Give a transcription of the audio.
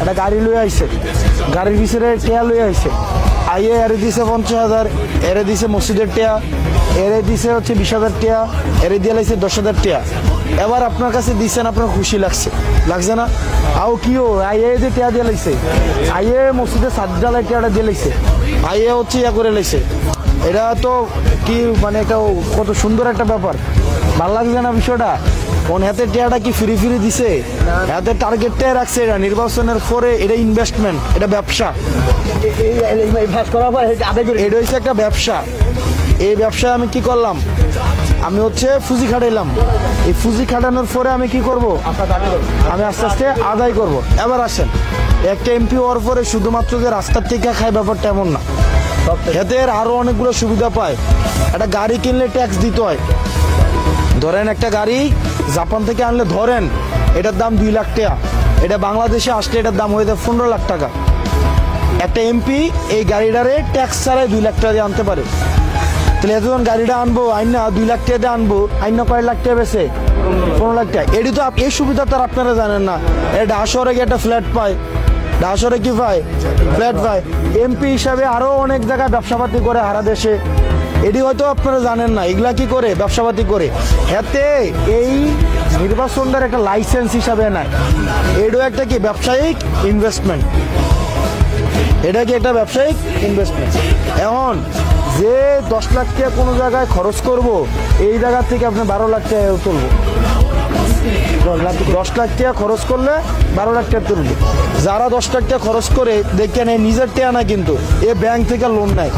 একটা গাড়ি লয়ে আইছে, গাড়ির পিছনে টেয়া লয়ে আইছে, আইয়ে এরে দিছে 50,000, এরে দিছে মসজিদের টেয়া, এরে দিছে হচ্ছে 20,000 টেয়া, এরে দিয়ে লাইছে 10,000 টেয়া। এবার আপনার কাছে দিচ্ছেন, আপনার খুশি লাগছে, লাগছে না? আও কিও আইয়ে যে টেয়া দিয়ে লাইছে, আইয়ে মসজিদের সাত ডালাই টেয়াটা দিয়ে লাইছে, আইয়ে হচ্ছে ইয়া করে লাইছে। এটা তো কি মানে একটা কত সুন্দর একটা ব্যাপার, ভালো লাগছে না বিষয়টা? কোন হাতে টেয়াটা কি ফ্রি ফ্রি দিছে? হাতে টার্গেটটাই রাখছে, এটা নির্বাচনের পরে, এটা ইনভেস্টমেন্ট, এটা ব্যবসা, এটা হচ্ছে একটা ব্যবসা। এই ব্যবসায় আমি কি করলাম, আমি হচ্ছে ফুজি খাটাইলাম, এই ফুজি খাটানোর পরে আমি কি করব, আমি আস্তে আস্তে আদায় করব। এবার আসেন, একটা এমপি হওয়ার পরে শুধুমাত্র যে রাস্তার থেকে খায় ব্যাপারটা এমন না, এদের আরো অনেকগুলো সুবিধা পায়। একটা গাড়ি কিনলে ট্যাক্স দিতে হয়, ধরেন একটা গাড়ি জাপান থেকে আনলে ধরেন এটার দাম 2 লাখ টাকা, এটা বাংলাদেশে আসলে এটার দাম হয়ে যায় 15 লাখ টাকা। একটা এমপি এই গাড়িটারে ট্যাক্স ছাড়াই 2 লাখ টাকা দিয়ে আনতে পারে। তাহলে এতজন গাড়িটা আনবো আইনা 2 লাখ টাকা দিয়ে আনবো, আইনা কয় লাখ টাকা বেছে? 15 লাখ টাকা। এটি তো এই সুবিধা তো আপনারা জানেন না। এটা শহরে গিয়ে একটা ফ্ল্যাট পায়, শহরে কি পায়? ফ্ল্যাট পায়। এমপি হিসাবে আরো অনেক জায়গায় ব্যবসাপাতি করে সারা দেশে, এটি হয়তো আপনারা জানেন না। এগুলা কি করে? ব্যবসাপাতি করে। হাতে এই নির্বাচনটার একটা লাইসেন্স হিসাবে নেয়, এটাও একটা কি ব্যবসায়িক ইনভেস্টমেন্ট, এটা কি একটা ব্যবসায়িক ইনভেস্টমেন্ট। এখন যে 10 লাখ টাকা কোনো জায়গায় খরচ করব, এই জায়গা থেকে আপনি 12 লাখ টাকা তুলবো। 10 লাখ টাকা খরচ করলে 12 লাখ টাকা তুলবো। যারা 10 লাখ টাকা খরচ করে দেখেন, এই নিজের টাকা না কিন্তু, এ ব্যাংক থেকে লোন নেয়,